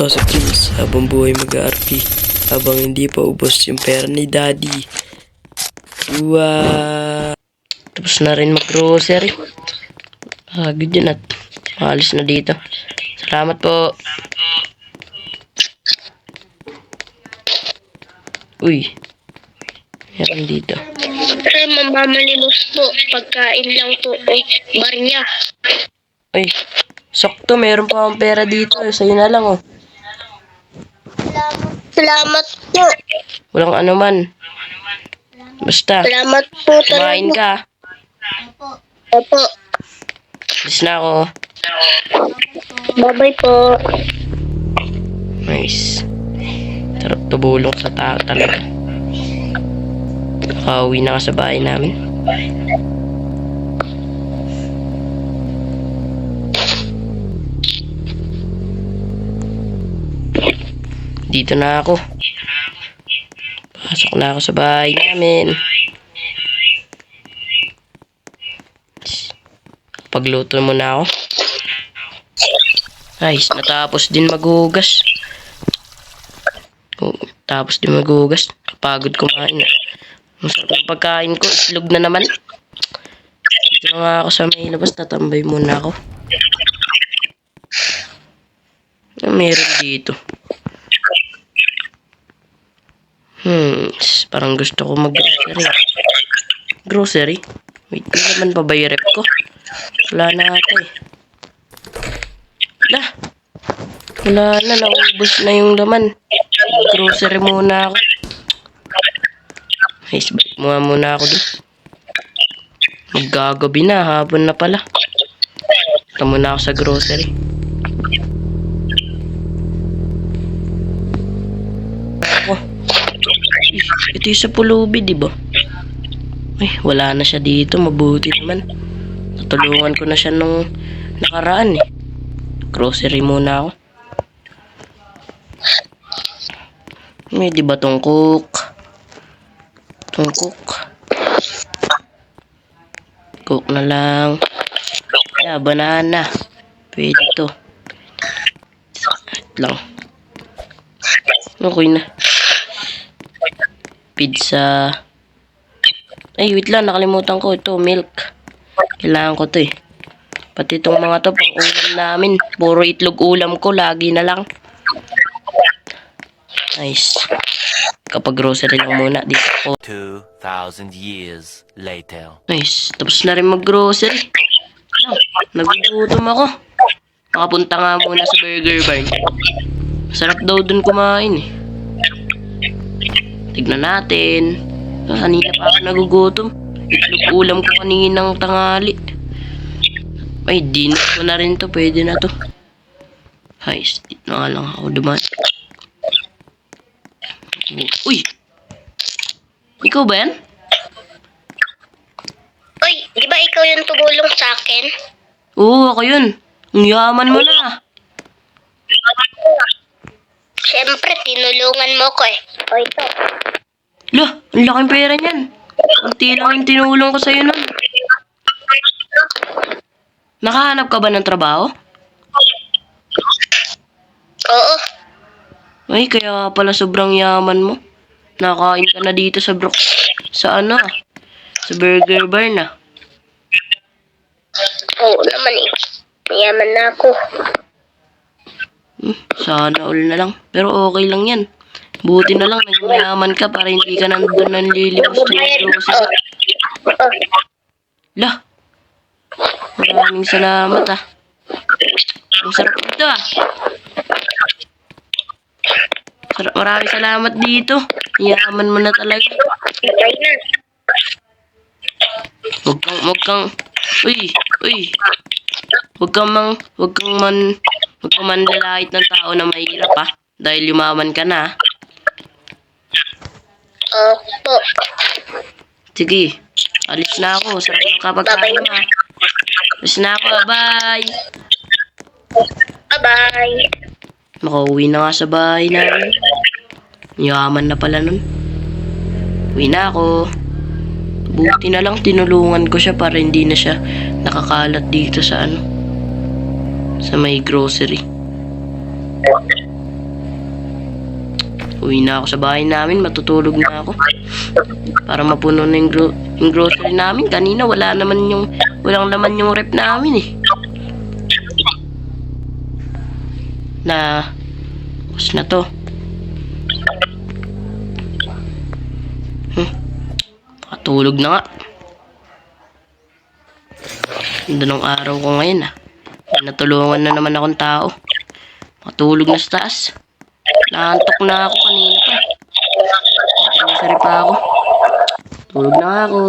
Ako si Prince, habang buhay mag-RP, habang hindi pa ubos yung pera ni Daddy. Wow! Tapos na rin mag-grocery. Hagod yun at maalis na dito. Salamat po. Uy, meron dito. Ay, mamamalimos po. Pagkain lang po. Bar niya. Uy, sakto, meron pa akong pera dito. Sa'yo na lang, oh. Salamat po. Walang ano man. Basta, Salamat po. kumain ka. Opo. Alis na ako. Bye-bye po. Nice. Sarap tumulong sa tao talaga. Nakauwi na ka sa bahay namin. Dito na ako. Pasok na ako sa bahay namin. Pagluto muna ako. Nice, natapos din maghugas. Tapos din maghugas. Pagod kumain. Ang sarap ng pagkain ko. Itlog na naman. Dito na nga ako sa may labas. Tatambay muna ako. Ano meron dito? Parang gusto ko mag-grocery. Grocery? Wait, hindi naman pa ba yung rep ko? Wala na ata eh. Wala na, naubos na yung laman. Grocery muna ako. Nice, balik muna ako dun. Maggagabi na, hapon na pala. Ito muna ako sa grocery. Ako. Ito yung sa pulubi, diba? Ay, wala na siya dito. Mabuti naman. Natulungan ko na siya nung nakaraan eh. Grocery muna ako. May diba tungkok? Tungkok. Coke na lang. Yeah, banana. Pwede to. Wait lang. Okay na. Pizza. Ay, wait lang. Nakalimutan ko. Ito, milk. Kailangan ko to eh. Pati itong mga to, pang ulam namin. Puro itlog ulam ko. Lagi na lang. Nice. Kapag grocery lang muna dito po. 2,000 years later. Nice. Tapos na rin mag-grocery. Nagugutom ako. Nakapunta nga muna sa Burger Barn. Sarap daw dun kumain eh. Tignan natin. Kanina pa ako nagugutom. Itlog ulam ko kaninang tangali. Ay, dinner ko na rin to. Pwede na to. Nice. Dito na nga lang ako dumaan. Uy! Ikaw ba yan? Uy, di ba ikaw yung tumulong sa akin? Oo, ako yun. Ang yaman mo na. Siyempre, tinulungan mo ko eh. O ito. Lah, ang laking pera niyan. Unti lang yung tinulong ko sa'yo nun. Nakahanap ka ba ng trabaho? Oo. Ay, kaya pala sobrang yaman mo. Nakain ka na dito sa sa Burger Barn ah. Oo naman eh. Mayaman na ako. Sana all na lang. Pero okay lang yan. Buti na lang naging mayaman ka para hindi ka nandun nanlilimos sa grocery. Lah, maraming salamat ah. Ang sarap ito ah. Maraming salamat dito. Yaman mo na talaga. Okay na. Huwag kang, uy. Huwag kang manlalait ng tao na mahirap ah. Dahil yumaman ka na. Opo. Sige, alis na ako. Sarap ng kapagkain mo ah. Alis na ako, bye. Bye-bye. Makauwi na nga sa bahay namin. Yaman na pala nun. Uwi na ako. Buti na lang tinulungan ko siya para hindi na siya nakakalat dito sa sa may grocery. Uwi na ako sa bahay namin, matutulog na ako. Para mapuno na yung grocery namin. Kanina walang laman yung rep namin eh. Tapos na to. Nakatulog na nga. Ganda ng araw ko ngayon ah. May natulungan na naman akong tao. Matulog na sa taas. Naantok na ako kanina pa. Nasari pa ako. Tulog na ako.